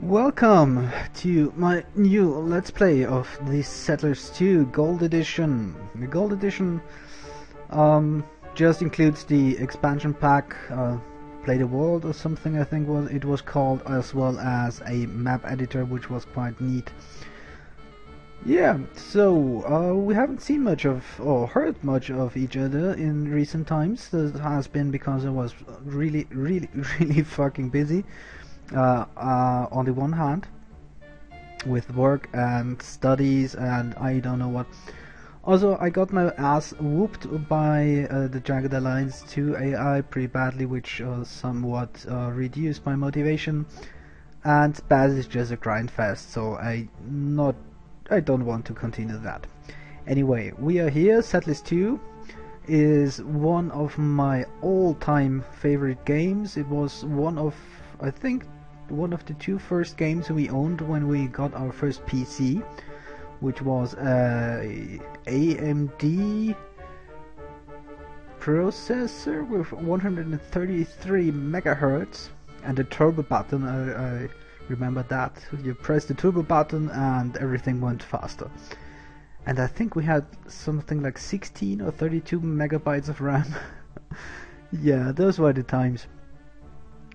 Welcome to my new Let's Play of the Settlers 2 Gold Edition. The Gold Edition just includes the expansion pack, Play the World or something I think it was called, as well as a map editor, which was quite neat. Yeah, so we haven't seen much of or heard much of each other in recent times. This has been because I was really fucking busy. On the one hand, with work and studies and I don't know what. Also, I got my ass whooped by the Jagged Alliance 2 AI pretty badly, which somewhat reduced my motivation. And Baz is just a grind fest, so I don't want to continue that. Anyway, we are here. Settlers 2 is one of my all-time favorite games. It was I think one of the two first games we owned when we got our first PC, which was a AMD processor with 133 megahertz and a turbo button. I remember that. You press the turbo button and everything went faster. And I think we had something like 16 or 32 megabytes of RAM. Yeah, those were the times.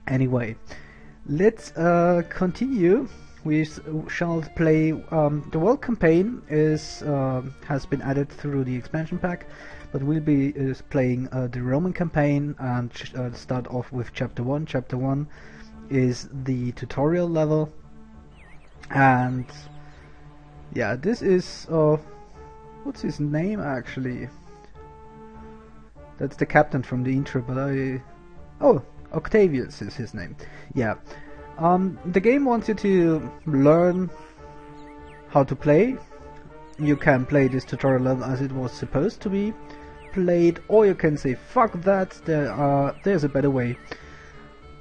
Anyway, let's continue. We shall play. The world campaign has been added through the expansion pack, but we'll be playing the Roman campaign and start off with chapter 1. Chapter 1 is the tutorial level, and yeah, this is what's his name actually? That's the captain from the intro, but Octavius is his name. Yeah. The game wants you to learn how to play. You can play this tutorial level as it was supposed to be played, or you can say fuck that, there's a better way.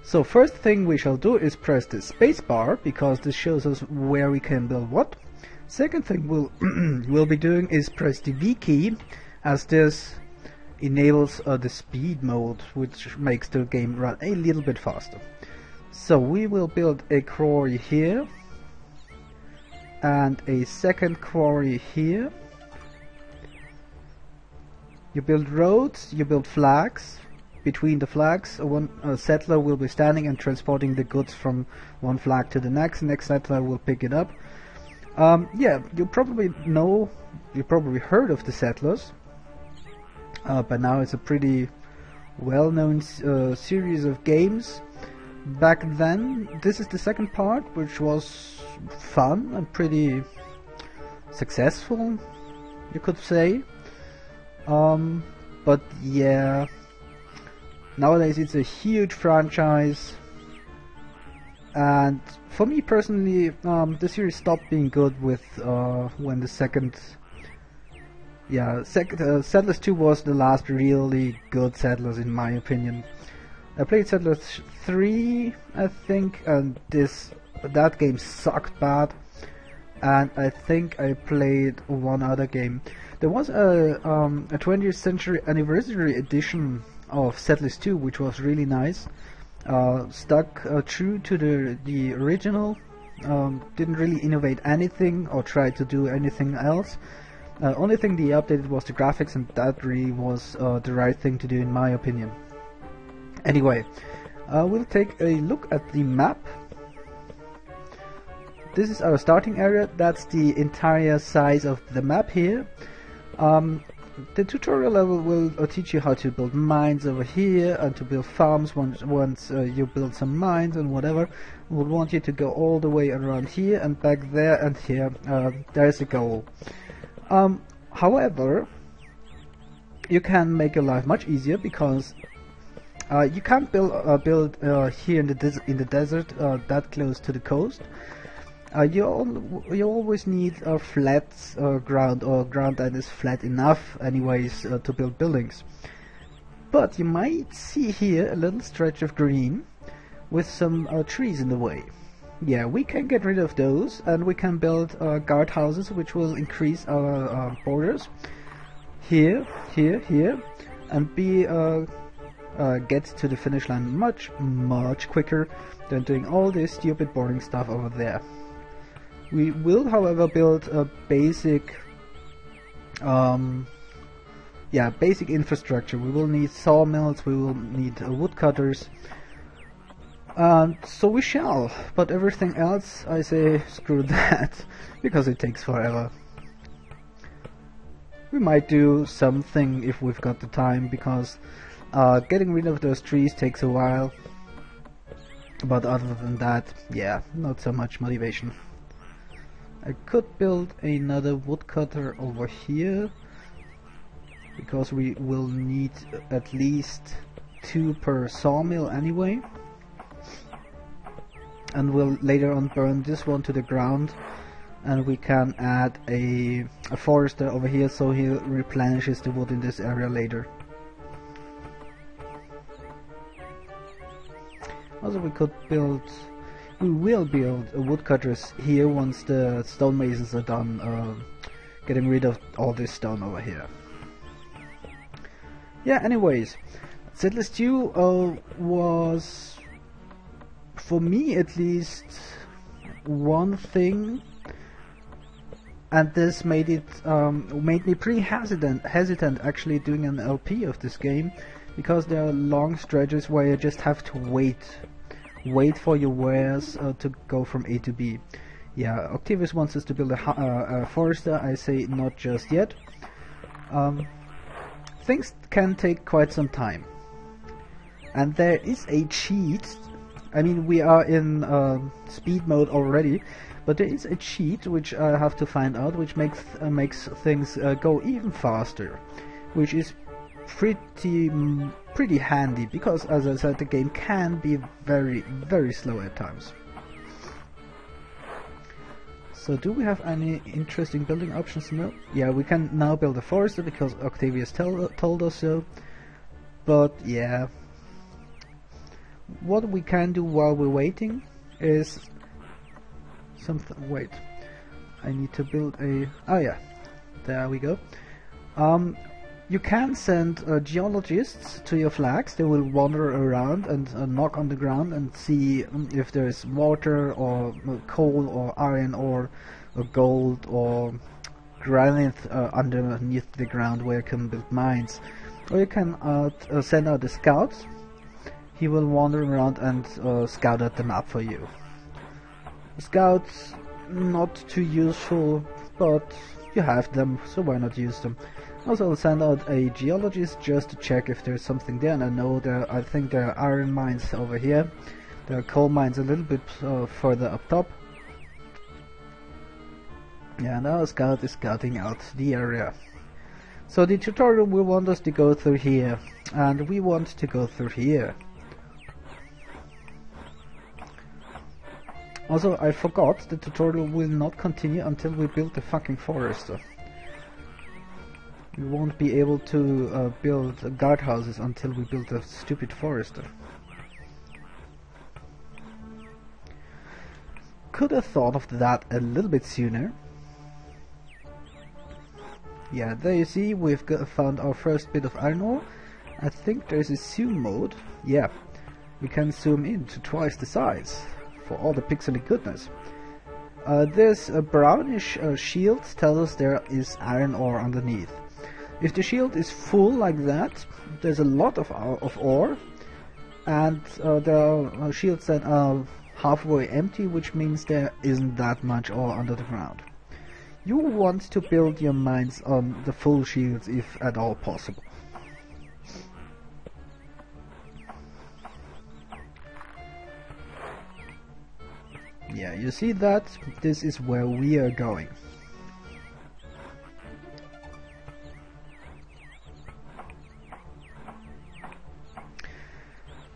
So first thing we shall do is press the space bar, because this shows us where we can build what. Second thing we'll be doing is press the V key, as this enables the speed mode, which makes the game run a little bit faster. So we will build a quarry here and a second quarry here. You build roads, you build flags. Between the flags, one settler will be standing and transporting the goods from one flag to the next. Next settler will pick it up. Yeah, you probably heard of the Settlers. But now it's a pretty well-known series of games. Back then, this is the second part, which was fun and pretty successful, you could say. But yeah, nowadays it's a huge franchise, and for me personally, the series stopped being good with when the second. Yeah, Settlers 2 was the last really good Settlers in my opinion. I played Settlers 3, I think, and that game sucked bad. And I think I played one other game. There was a 20th century anniversary edition of Settlers 2, which was really nice. Stuck true to the original. Didn't really innovate anything or try to do anything else. Only thing they updated was the graphics, and that really was the right thing to do in my opinion. Anyway, we'll take a look at the map. This is our starting area. That's the entire size of the map here. The tutorial level will teach you how to build mines over here and to build farms once you build some mines and whatever. We'll want you to go all the way around here and back there and here. There's a goal. However, you can make your life much easier, because you can't build here in the desert that close to the coast. You always need a flat ground, or ground that is flat enough anyways to build buildings. But you might see here a little stretch of green with some trees in the way. Yeah, we can get rid of those, and we can build guard houses, which will increase our borders here, and get to the finish line much quicker than doing all this stupid boring stuff over there. We will, however, build a basic basic infrastructure. We will need sawmills, we will need woodcutters, so we shall. But everything else, I say screw that, because it takes forever. We might do something if we've got the time, because getting rid of those trees takes a while. But other than that, yeah, not so much motivation. I could build another woodcutter over here, because we will need at least 2 per sawmill anyway. And we'll later on burn this one to the ground, and we can add a forester over here so he replenishes the wood in this area later. Also, we will build woodcutters here once the stonemasons are done getting rid of all this stone over here. Yeah, anyways, Settlers 2 was, for me at least, one thing, and this made me pretty hesitant actually doing an LP of this game, because there are long stretches where you just have to wait for your wares to go from A to B. Yeah, Octavius wants us to build a forester. I say not just yet. Things can take quite some time, and there is a cheat. I mean, we are in speed mode already, but there is a cheat which I have to find out, which makes things go even faster, which is pretty handy, because as I said, the game can be very slow at times. So do we have any interesting building options? No. Yeah, we can now build a forester because Octavius told us so. But yeah, what we can do while we're waiting is something. Wait, I need to build a. Oh yeah, there we go. You can send geologists to your flags. They will wander around and knock on the ground and see if there is water or coal or iron or gold or granite underneath the ground where you can build mines. Or you can send out the scouts. He will wander around and scout out the map for you. Scouts, not too useful, but you have them, so why not use them? Also, I'll send out a geologist just to check if there's something there, and I think there are iron mines over here. There are coal mines a little bit further up top. Yeah, and our scout is scouting out the area. So the tutorial will want us to go through here, and we want to go through here. Also, I forgot, the tutorial will not continue until we build the fucking forester. We won't be able to build guardhouses until we build a stupid forester. Could have thought of that a little bit sooner. Yeah, there you see, we've found our first bit of iron ore. I think there's a zoom mode. Yeah, we can zoom in to twice the size for all the pixely goodness. This brownish shield tells us there is iron ore underneath. If the shield is full like that, there's a lot of ore, and there are shields that are halfway empty, which means there isn't that much ore under the ground. You want to build your mines on the full shields if at all possible. Yeah, you see that? This is where we are going.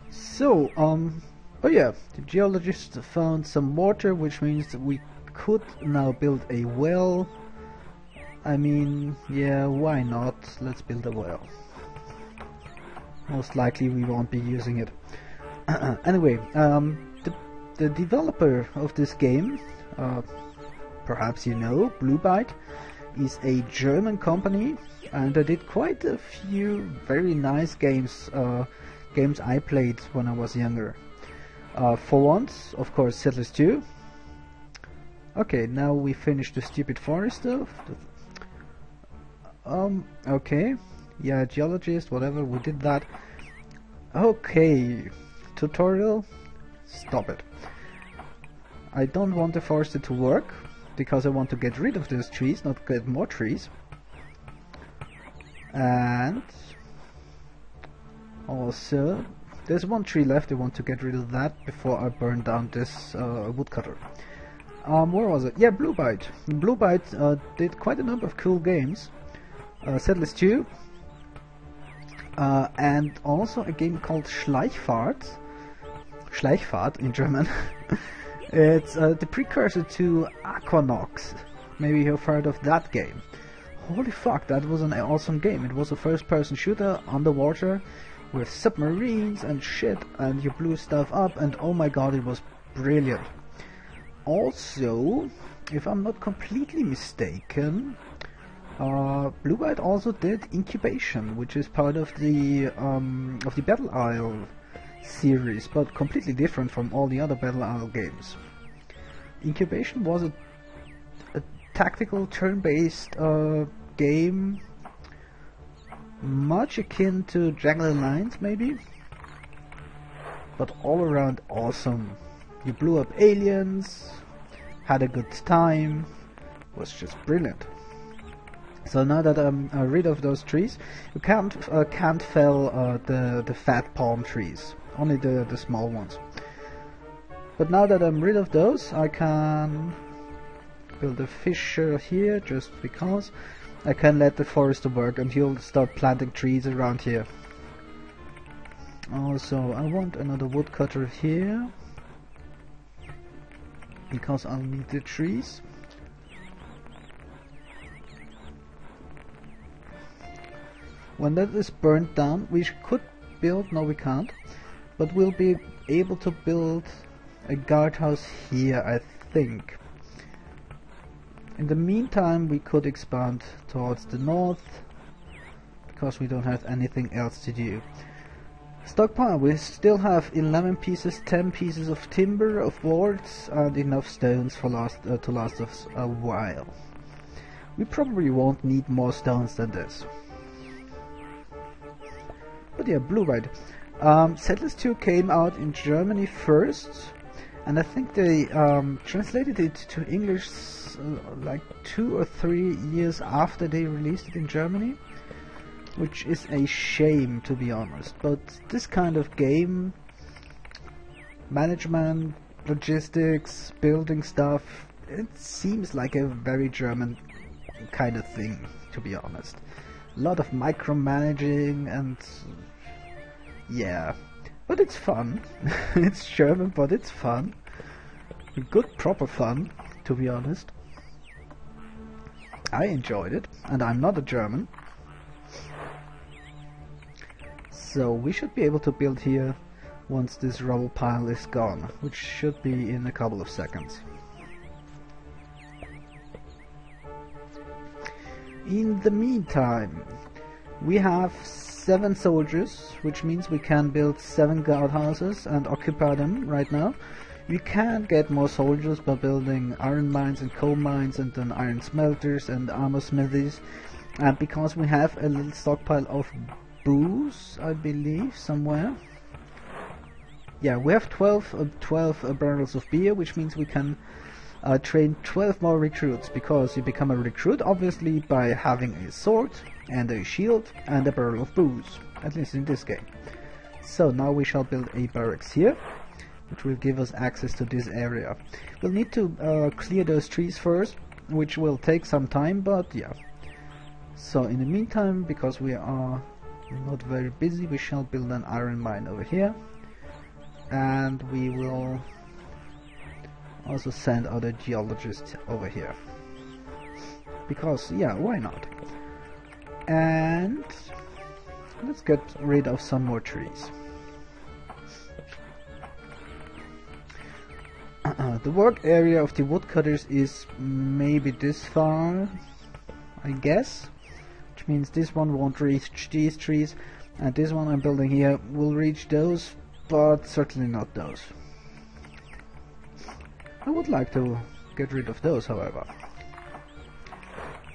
So, oh yeah, the geologist found some water, which means that we could now build a well. I mean, yeah, why not? Let's build a well. Most likely we won't be using it. Anyway, the developer of this game, perhaps you know, Blue Byte, is a German company, and they did quite a few very nice games. Games I played when I was younger. For once, of course, Settlers 2. Okay, now we finished the stupid forest stuff. Okay. Yeah, geologist, whatever, we did that. Okay, tutorial. Stop it. I don't want the forester to work, because I want to get rid of those trees, not get more trees. And also, there's one tree left. I want to get rid of that before I burn down this woodcutter. Where was it? Yeah, Blue Byte. Blue Byte did quite a number of cool games. Settlers 2. And also a game called Schleichfahrt. Schleichfahrt in German. It's the precursor to Aquanox. Maybe you've heard of that game. Holy fuck, that was an awesome game. It was a first-person shooter underwater with submarines and shit, and you blew stuff up, and oh my god, it was brilliant. Also, if I'm not completely mistaken, Blue Byte also did Incubation, which is part of the Battle Isle series, but completely different from all the other Battle Isle games. Incubation was a tactical turn-based game, much akin to Dragon Lines maybe, but all around awesome. You blew up aliens, had a good time, was just brilliant. So now that I'm rid of those trees, you can't fell the fat palm trees, only the small ones. But now that I'm rid of those, I can build a fissure here, just because. I can let the forester work and he'll start planting trees around here. Also, I want another woodcutter here, because I'll need the trees. When that is burnt down, we could build, no we can't, but we'll be able to build a guardhouse here, I think. In the meantime, we could expand towards the north, because we don't have anything else to do. Stockpile, we still have 11 pieces, 10 pieces of timber, of boards, and enough stones for to last us a while. We probably won't need more stones than this. But yeah, Blue Byte. Settlers 2 came out in Germany first, and I think they translated it to English like 2 or 3 years after they released it in Germany, which is a shame, to be honest. But this kind of game, management, logistics, building stuff, it seems like a very German kind of thing, to be honest. A lot of micromanaging and yeah, but it's fun. It's German, but it's fun. Good proper fun, to be honest. I enjoyed it, and I'm not a German. So we should be able to build here once this rubble pile is gone, which should be in a couple of seconds. In the meantime, we have 7 soldiers, which means we can build 7 guardhouses and occupy them right now. We can get more soldiers by building iron mines and coal mines, and then iron smelters and armor smithies. And because we have a little stockpile of booze, I believe, somewhere. Yeah, we have 12 barrels of beer, which means we can train 12 more recruits, because you become a recruit obviously by having a sword and a shield and a barrel of booze, at least in this game. So now we shall build a barracks here, which will give us access to this area. We'll need to clear those trees first, which will take some time, but yeah. So in the meantime, because we are not very busy, we shall build an iron mine over here, and we will also send other geologists over here, because yeah, why not? And let's get rid of some more trees. The work area of the woodcutters is maybe this far, I guess, which means this one won't reach these trees, and this one I'm building here will reach those, but certainly not those. I would like to get rid of those, however.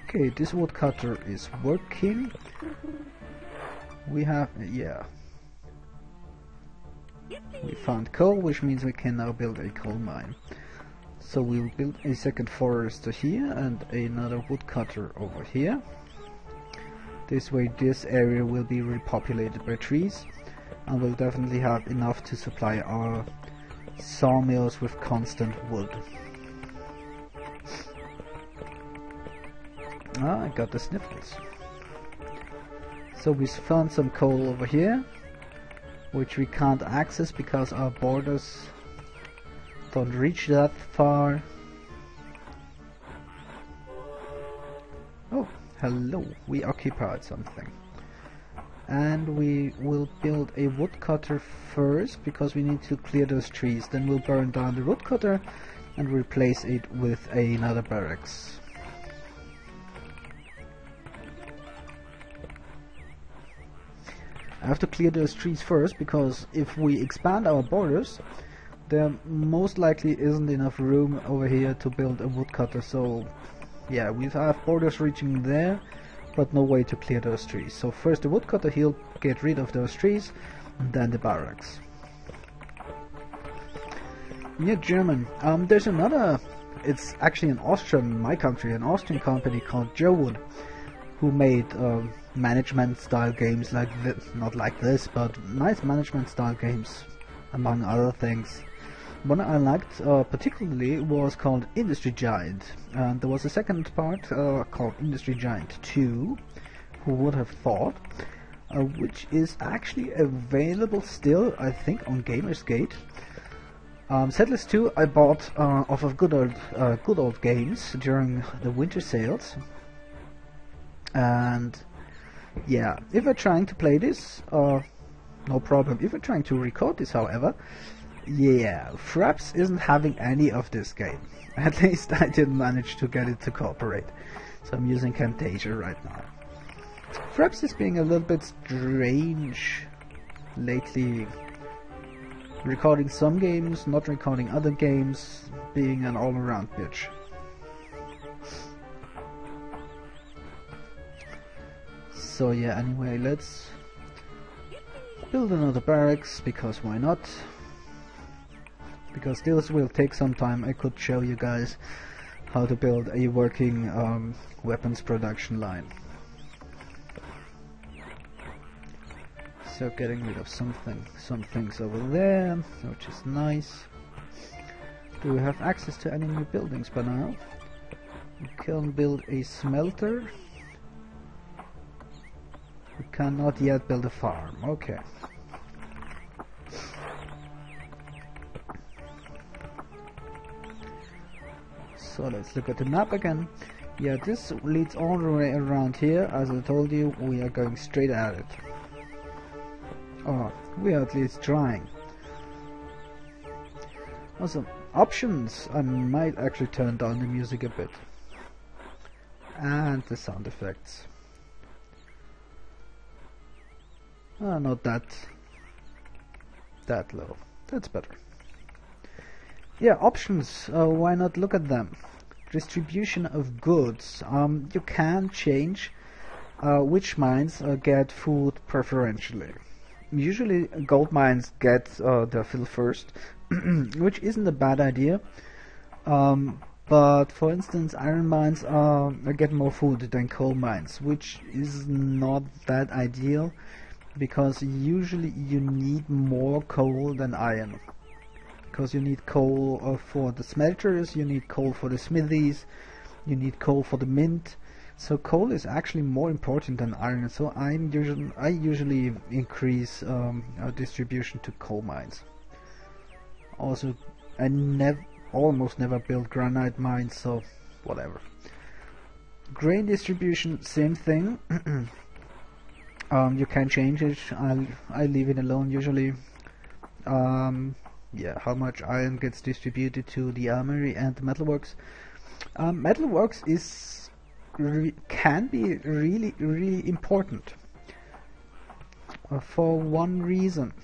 Okay, this woodcutter is working. We have, yeah. We found coal, which means we can now build a coal mine. So we'll build a second forester here and another woodcutter over here. This way this area will be repopulated by trees, and we'll definitely have enough to supply our sawmills with constant wood. Ah, I got the sniffles. So we found some coal over here, which we can't access because our borders don't reach that far. Oh, hello, we occupied something. And we will build a woodcutter first because we need to clear those trees. Then we'll burn down the woodcutter and replace it with another barracks. I have to clear those trees first because if we expand our borders, there most likely isn't enough room over here to build a woodcutter. So yeah, we have borders reaching there, but no way to clear those trees. So first the woodcutter, he'll get rid of those trees, and then the barracks. Yeah, German. There's another, it's actually an Austrian, my country, an Austrian company called Jowood, who made management style games like this, not like this, but nice management style games, among other things. One I liked particularly was called Industry Giant, and there was a second part called Industry Giant 2, who would have thought, which is actually available still, I think, on Gamersgate. Settlers 2 I bought off of good old games during the winter sales, and yeah, if we're trying to play this, no problem. If we're trying to record this, however, yeah, Fraps isn't having any of this game. At least I didn't manage to get it to cooperate. So I'm using Camtasia right now. Fraps is being a little bit strange lately. Recording some games, not recording other games, being an all-around bitch. So yeah, anyway, let's build another barracks, because why not? Because this will take some time. I could show you guys how to build a working weapons production line. So getting rid of some things over there, which is nice. Do we have access to any new buildings by now? We can build a smelter. We cannot yet build a farm. Okay. So let's look at the map again. Yeah, this leads all the way around here. As I told you, we are going straight at it. Oh, we are at least trying. Also, options. I might actually turn down the music a bit. And the sound effects. Not that low. That's better. Yeah, options. Why not look at them? Distribution of goods. You can change which mines get food preferentially. Usually gold mines get their fill first, which isn't a bad idea. But for instance, iron mines get more food than coal mines, which is not that ideal, because usually you need more coal than iron. Because you need coal for the smelters, you need coal for the smithies, you need coal for the mint. So coal is actually more important than iron. So I usually increase our distribution to coal mines. Also, I almost never build granite mines, so whatever. Grain distribution, same thing. You can change it. I leave it alone usually. Yeah, how much iron gets distributed to the armory and the metalworks. Metalworks can be really important for one reason.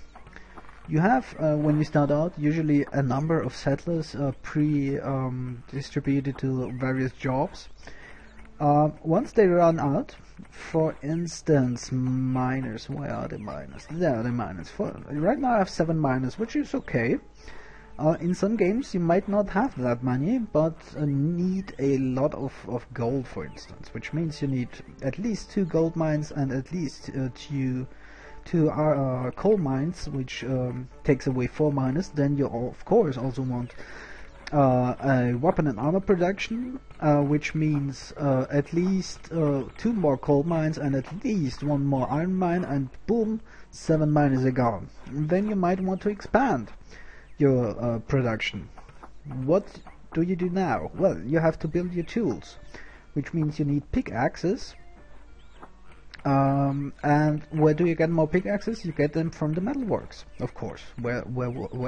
You have, when you start out, usually a number of settlers pre-distributed to various jobs. Once they run out, for instance, miners, where are the miners? There are the miners. Right now I have 7 miners, which is okay. In some games you might not have that many, but need a lot of gold, for instance, which means you need at least 2 gold mines and at least two coal mines, which takes away 4 miners. Then you of course also want a weapon and armor production, which means at least 2 more coal mines and at least 1 more iron mine, and boom, 7 miners are gone. And then you might want to expand your production. What do you do now? Well, you have to build your tools, which means you need pickaxes. And where do you get more pickaxes? You get them from the metalworks, of course. Where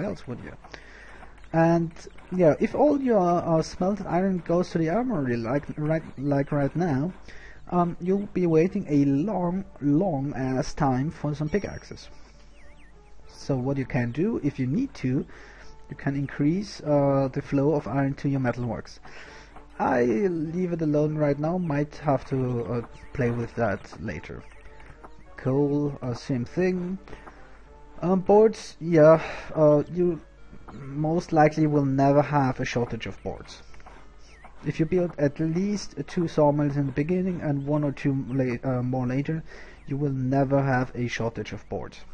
else would you? And yeah, if all your smelted iron goes to the armory, like right now, you'll be waiting a long ass time for some pickaxes. So what you can do, if you need to, you can increase the flow of iron to your metalworks. I leave it alone right now, might have to play with that later. Coal, same thing. Boards, yeah, you most likely will never have a shortage of boards. If you build at least 2 sawmills in the beginning and 1 or 2 more later, you will never have a shortage of boards.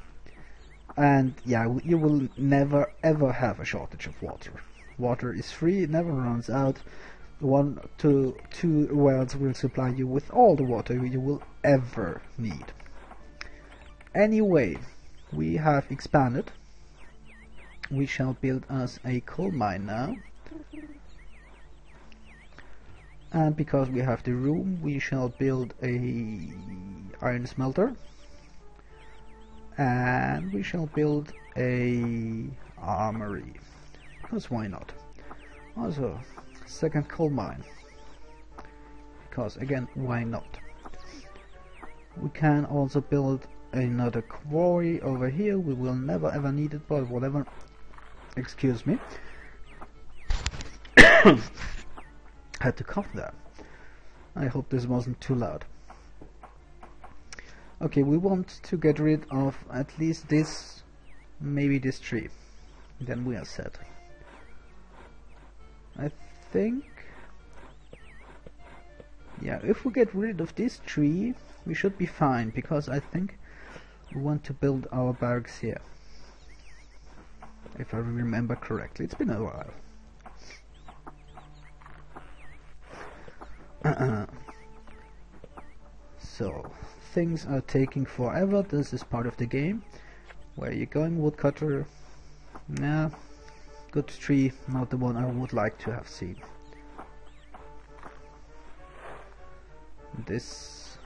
And yeah, you will never ever have a shortage of water. Water is free, it never runs out. 1 to 2 wells will supply you with all the water you will ever need. Anyway, we have expanded. We shall build us a coal mine now. And because we have the room, we shall build a iron smelter. And we shall build a armory, because why not? Also, second coal mine, because again, why not? We can also build another quarry over here. We will never ever need it, but whatever. Excuse me. Had to cough there. I hope this wasn't too loud. Okay, we want to get rid of at least this, maybe this tree. Then we are set. I think, yeah, if we get rid of this tree, we should be fine, because I think we want to build our barracks here. If I remember correctly, it's been a while. So, things are taking forever. This is part of the game. Where are you going, woodcutter? Nah, good tree, not the one I would like to have seen. This,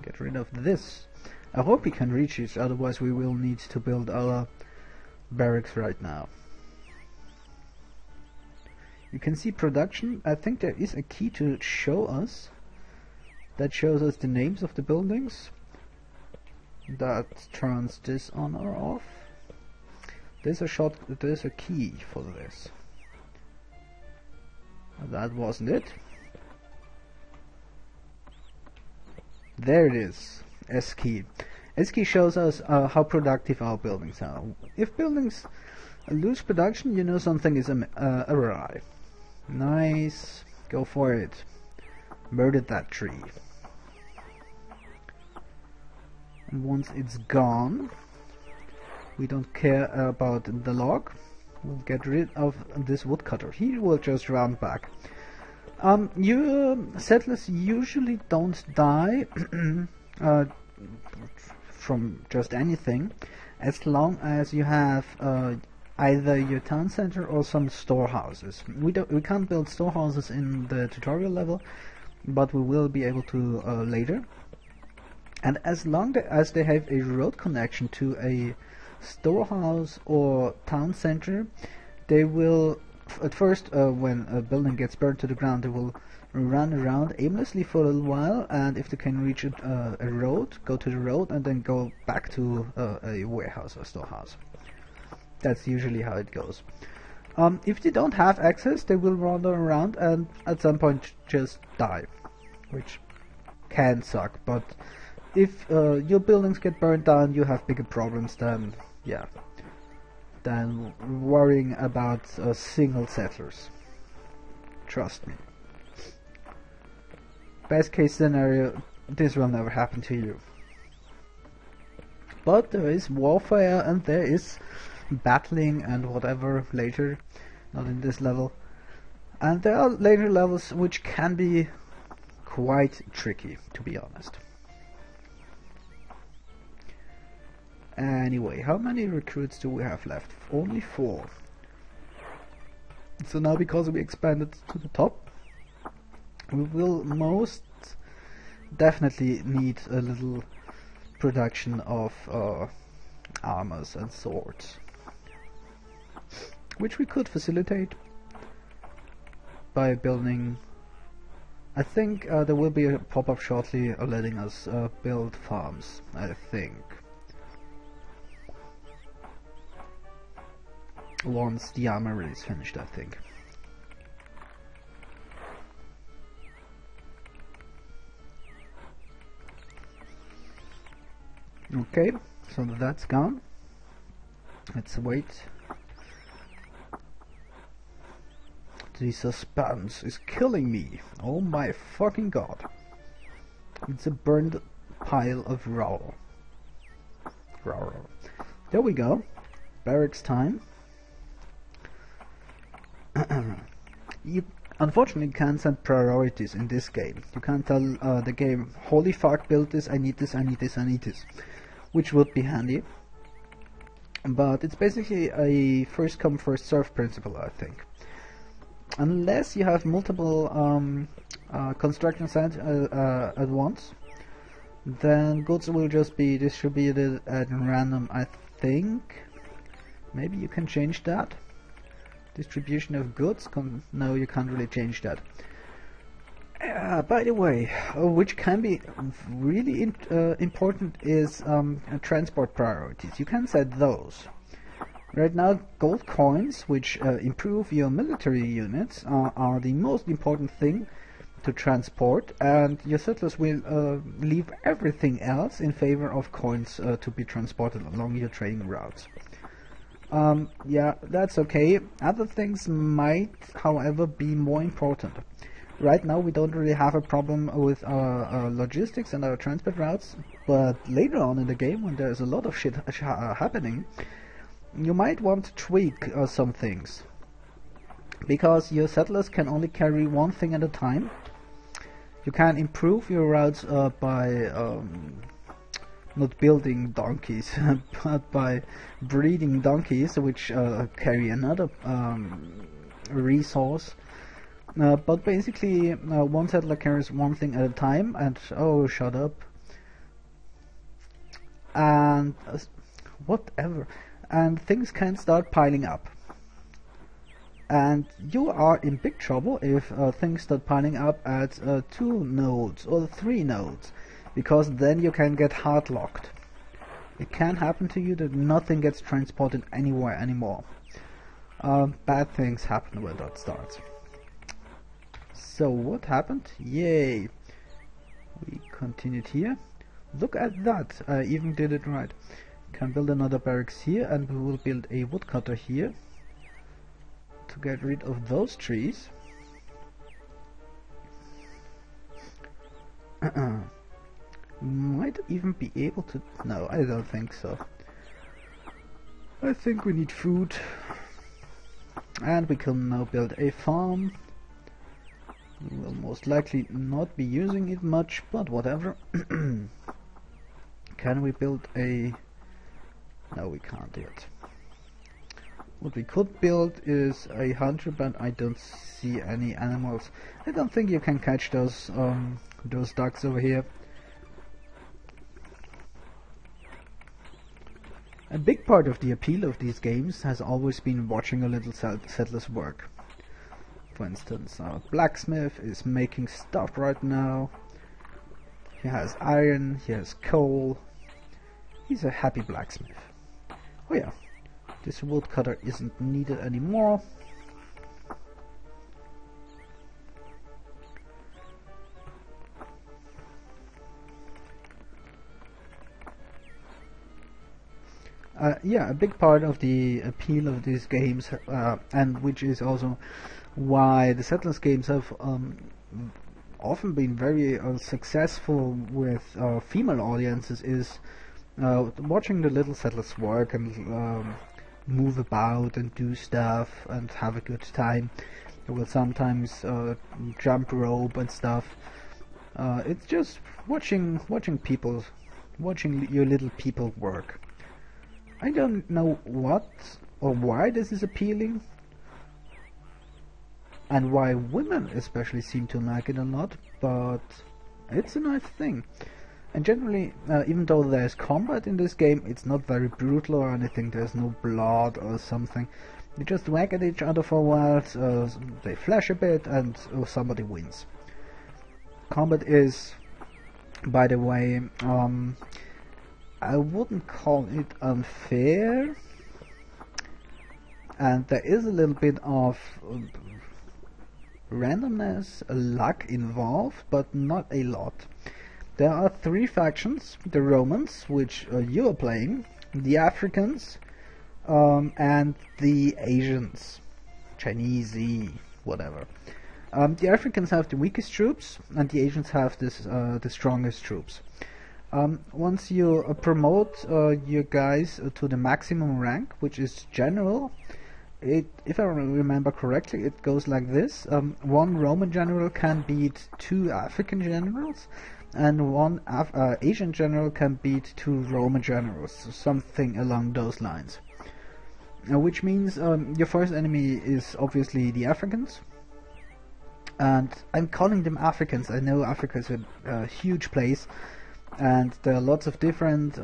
get rid of this. I hope we can reach it, otherwise we will need to build our barracks right now. You can see production. I think there is a key to show us. That shows us the names of the buildings. That turns this on or off. There's a key for this. That wasn't it. There it is. S key. S key shows us how productive our buildings are. If buildings lose production, you know something is awry. Nice. Go for it. Murdered that tree. And once it's gone, we don't care about the log. We'll get rid of this woodcutter. He will just run back. You settlers usually don't die from just anything, as long as you have either your town center or some storehouses. We can't build storehouses in the tutorial level, but we will be able to later. And as long as they have a road connection to a storehouse or town center, they will At first, when a building gets burned to the ground, they will run around aimlessly for a little while, and if they can reach a road, go to the road, and then go back to a warehouse or storehouse. That's usually how it goes. If they don't have access, they will wander around and at some point just die, which can suck. But if your buildings get burned down, you have bigger problems than worrying about single settlers. Trust me. Best case scenario, this will never happen to you. But there is warfare and there is battling and whatever later, not in this level. And there are later levels which can be quite tricky, to be honest. Anyway, how many recruits do we have left? Only 4. So now, because we expanded to the top, we will most definitely need a little production of armors and swords, which we could facilitate by building. I think there will be a pop-up shortly letting us build farms, I think. Once the armory is finished, I think. Okay, so that's gone. Let's wait. The suspense is killing me. Oh my fucking god. It's a burned pile of rubble. There we go. Barracks time. You unfortunately can't set priorities in this game. You can't tell the game, holy fuck, build this, I need this, I need this, I need this. Which would be handy. But it's basically a first come first serve principle, I think. Unless you have multiple construction sites at once, then goods will just be distributed at random, I think. Maybe you can change that. Distribution of goods? No, you can't really change that. By the way, which can be really important is transport priorities. You can set those. Right now, gold coins, which improve your military units, are the most important thing to transport, and your settlers will leave everything else in favor of coins to be transported along your trading routes. Yeah, that's okay. Other things might, however, be more important. Right now we don't really have a problem with our logistics and our transport routes, but later on in the game, when there's a lot of shit happening, you might want to tweak some things. Because your settlers can only carry one thing at a time. You can improve your routes by not building donkeys, but by breeding donkeys, which carry another resource. But basically, one settler carries one thing at a time, and oh, shut up. And whatever, and things can start piling up. And you are in big trouble if things start piling up at 2 nodes or 3 nodes. Because then you can get hard locked. It can happen to you that nothing gets transported anywhere anymore. Bad things happen when that starts. So what happened? Yay! We continued here. Look at that! I even did it right. Can build another barracks here, and we will build a woodcutter here to get rid of those trees. Might even be able to... No, I don't think so. I think we need food. And we can now build a farm. We will most likely not be using it much, but whatever. Can we build a... No, we can't yet. What we could build is a hunter, but I don't see any animals. I don't think you can catch those ducks over here. A big part of the appeal of these games has always been watching a little settlers work. For instance, our blacksmith is making stuff right now. He has iron, he has coal. He's a happy blacksmith. Oh yeah, this woodcutter isn't needed anymore. Yeah, a big part of the appeal of these games, and which is also why the Settlers games have often been very successful with female audiences, is watching the little settlers work and move about and do stuff and have a good time. They will sometimes jump rope and stuff. It's just watching people, watching your little people work. I don't know what or why this is appealing, and why women especially seem to like it a lot, but it's a nice thing. And generally, even though there's combat in this game, it's not very brutal or anything. There's no blood or something. You just whack at each other for a while, they flash a bit, and somebody wins. Combat is, by the way, I wouldn't call it unfair, and there is a little bit of randomness, luck involved, but not a lot. There are three factions: the Romans, which you are playing, the Africans, and the Asians, Chinese, whatever. The Africans have the weakest troops, and the Asians have the strongest troops. Once you promote your guys to the maximum rank, which is general, if I remember correctly, it goes like this. One Roman general can beat two African generals, and one Asian general can beat two Roman generals, so something along those lines. Which means your first enemy is obviously the Africans. And I'm calling them Africans. I know Africa is a huge place, and there are lots of different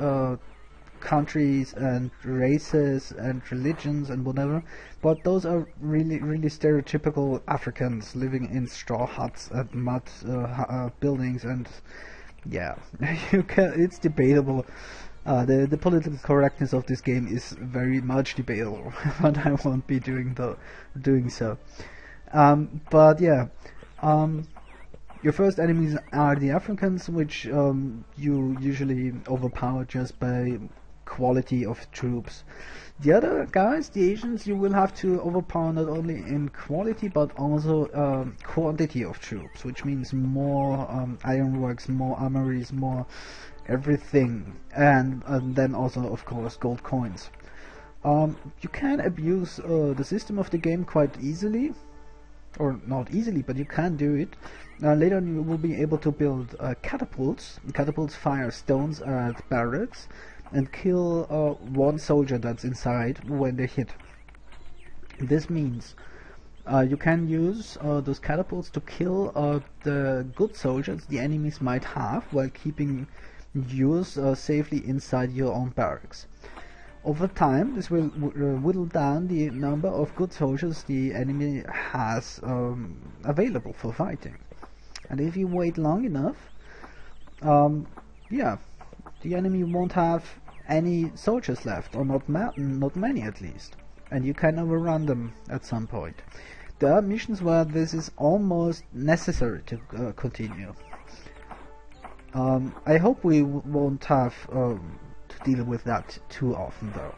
countries and races and religions and whatever, but those are really stereotypical Africans living in straw huts and mud buildings, and yeah, it's debatable. The political correctness of this game is very much debatable, but I won't be doing so. But yeah, your first enemies are the Africans, which you usually overpower just by quality of troops. The other guys, the Asians, you will have to overpower not only in quality but also quantity of troops, which means more ironworks, more armories, more everything, and then also of course gold coins. You can abuse the system of the game quite easily, or not easily, but you can do it. Later on you will be able to build catapults. Catapults fire stones at barracks and kill one soldier that's inside when they hit. This means you can use those catapults to kill the good soldiers the enemies might have, while keeping yours safely inside your own barracks. Over time, this will whittle down the number of good soldiers the enemy has available for fighting. And if you wait long enough, yeah, the enemy won't have any soldiers left, or not many at least, and you can overrun them at some point. There are missions where this is almost necessary to continue. I hope we won't have to deal with that too often though.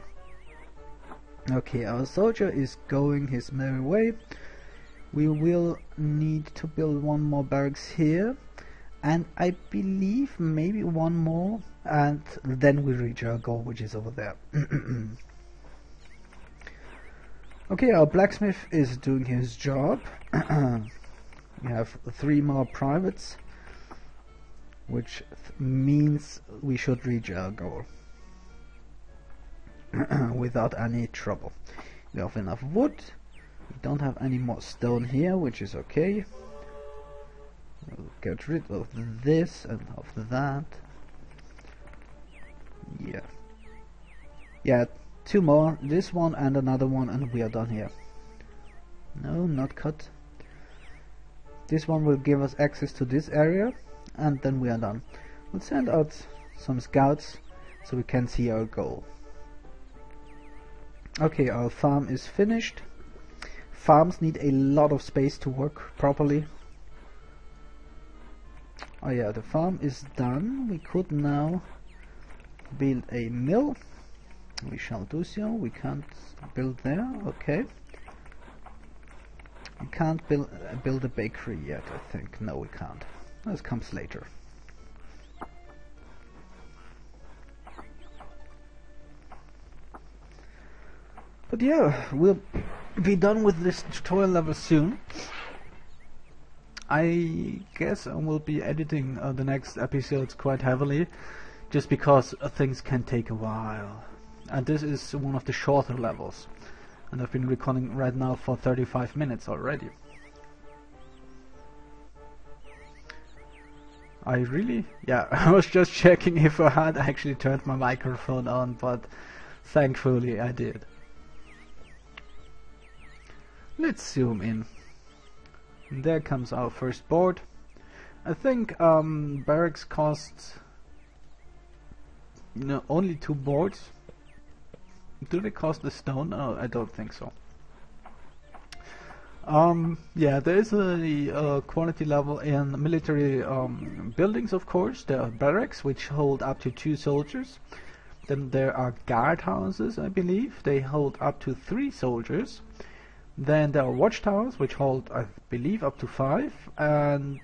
Okay, our soldier is going his merry way. We will need to build one more barracks here, and I believe maybe one more, and then we reach our goal, which is over there. Okay, our blacksmith is doing his job. We have 3 more privates, which means we should reach our goal without any trouble. We have enough wood. We don't have any more stone here, which is okay. We'll get rid of this and of that. Yeah, 2 more, this one and another one, and we are done here. No, not cut. This one will give us access to this area, and then we are done. We'll send out some scouts so we can see our goal. Okay, our farm is finished. Farms need a lot of space to work properly. Oh yeah, the farm is done. We could now build a mill. We shall do so. We can't build there. Okay. We can't build a bakery yet, I think. No, we can't. This comes later. But yeah, we'll be done with this tutorial level soon. I guess I will be editing the next episodes quite heavily, just because things can take a while. And this is one of the shorter levels, and I've been recording right now for 35 minutes already. Yeah, I was just checking if I had actually turned my microphone on, but thankfully I did. Let's zoom in. And there comes our first board. I think barracks costs only 2 boards. Do they cost the stone? No, I don't think so. Yeah, there is a quality level in military buildings, of course. There are barracks which hold up to 2 soldiers. Then there are guardhouses, I believe. They hold up to 3 soldiers. Then there are watchtowers, which hold, I believe, up to 5, and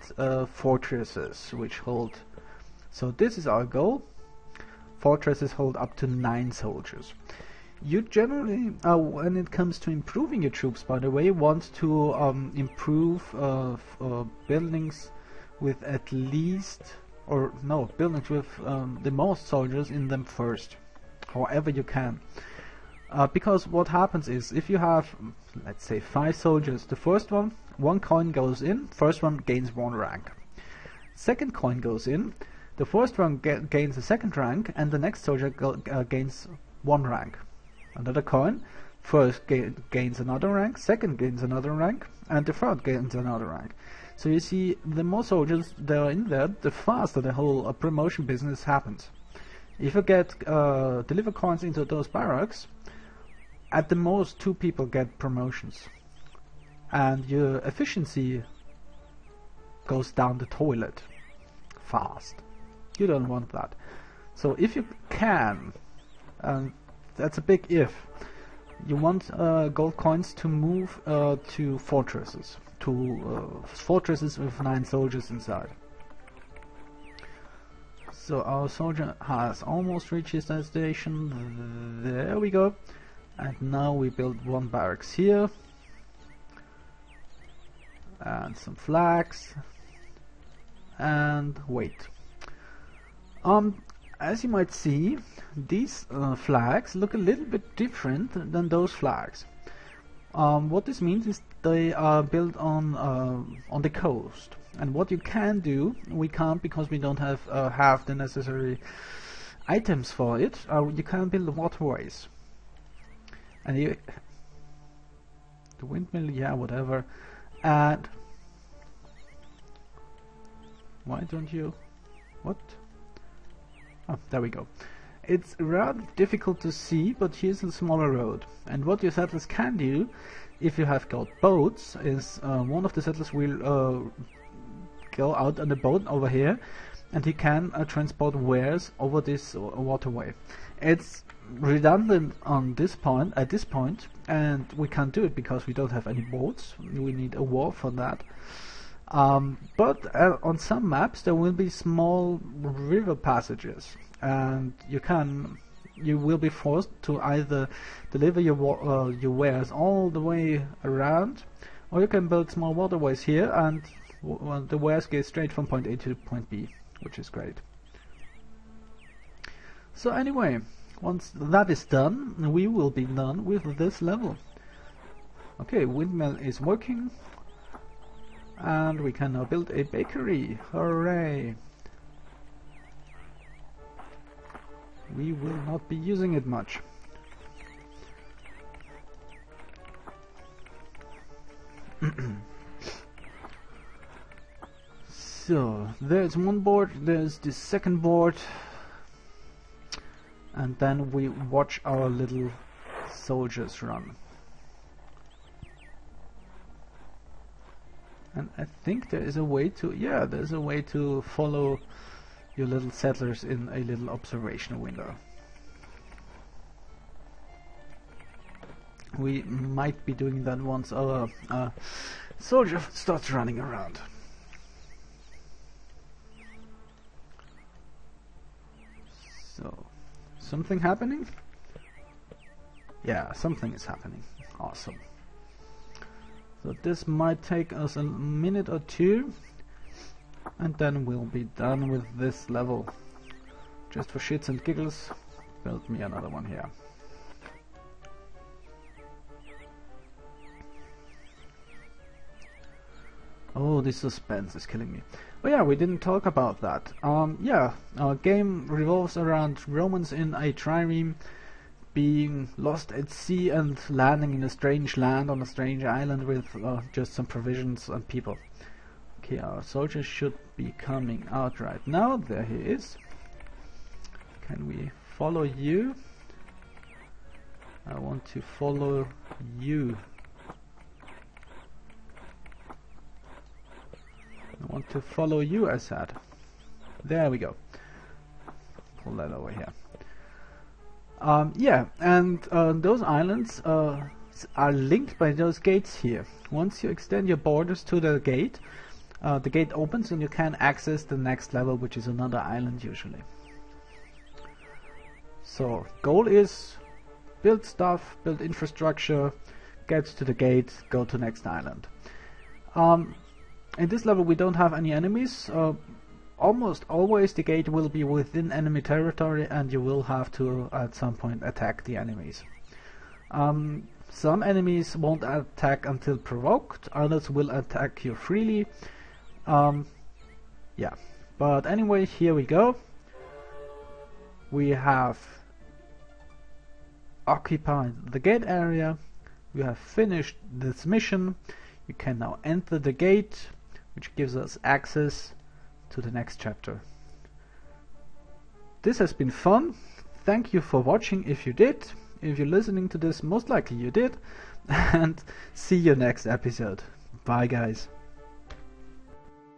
fortresses, which hold. So this is our goal. Fortresses hold up to 9 soldiers. You generally, when it comes to improving your troops, by the way, want to improve buildings with at least, or no, buildings with the most soldiers in them first, however you can. Because what happens is, if you have, let's say, 5 soldiers, the first one coin goes in, first one gains 1 rank. Second coin goes in, the first one gains a 2nd rank, and the next soldier gains 1 rank. Another coin, first gains another rank, second gains another rank, and the third gains another rank. So you see, the more soldiers there are in there, the faster the whole promotion business happens. If you get deliver coins into those barracks, at the most 2 people get promotions, and your efficiency goes down the toilet fast. You don't want that. So if you can, and that's a big if, you want gold coins to move to fortresses, fortresses with 9 soldiers inside. So our soldier has almost reached his destination. There we go. And now we build 1 barracks here, and some flags, and wait. As you might see, these flags look a little bit different than those flags. What this means is they are built on the coast, and what you can do, we can't because we don't have the necessary items for it. You can build waterways. And the windmill, yeah, whatever. And why don't you? What? Oh, there we go. It's rather difficult to see, but here's a smaller road. And what your settlers can do, if you have got boats, is one of the settlers will go out on the boat over here, and he can transport wares over this waterway. It's redundant on this point, at this point, and we can't do it because we don't have any boats. We need a wharf for that. But on some maps there will be small river passages, and you will be forced to either deliver your wares all the way around, or you can build small waterways here, and the wares get straight from point A to point B, which is great. So anyway, once that is done, we will be done with this level. Okay, windmill is working, and we can now build a bakery. Hooray! We will not be using it much. So, there's one board, there's the second board, and then we watch our little soldiers run. And I think there is a way to, yeah, there's a way to follow your little settlers in a little observation window. We might be doing that once our soldier starts running around. So, something happening? Yeah, something is happening. Awesome. So this might take us a minute or two, and then we'll be done with this level. Just for shits and giggles, build me another one here. Oh, this suspense is killing me. Oh yeah, we didn't talk about that. Yeah, our game revolves around Romans in a trireme being lost at sea and landing in a strange land on a strange island with just some provisions and people. Okay, our soldier should be coming out right now. There he is. Can we follow you? I want to follow you. I want to follow you, I said. There we go. Pull that over here. Yeah, and those islands are linked by those gates here. Once you extend your borders to the gate opens and you can access the next level, which is another island usually. So, goal is build stuff, build infrastructure, get to the gate, go to next island. In this level we don't have any enemies. Almost always the gate will be within enemy territory and you will have to at some point attack the enemies. Some enemies won't attack until provoked, others will attack you freely. Yeah, but anyway, here we go. We have occupied the gate area, we have finished this mission. You can now enter the gate, which gives us access to the next chapter. This has been fun. Thank you for watching if you did. If you're listening to this, most likely you did. And see you next episode. Bye guys.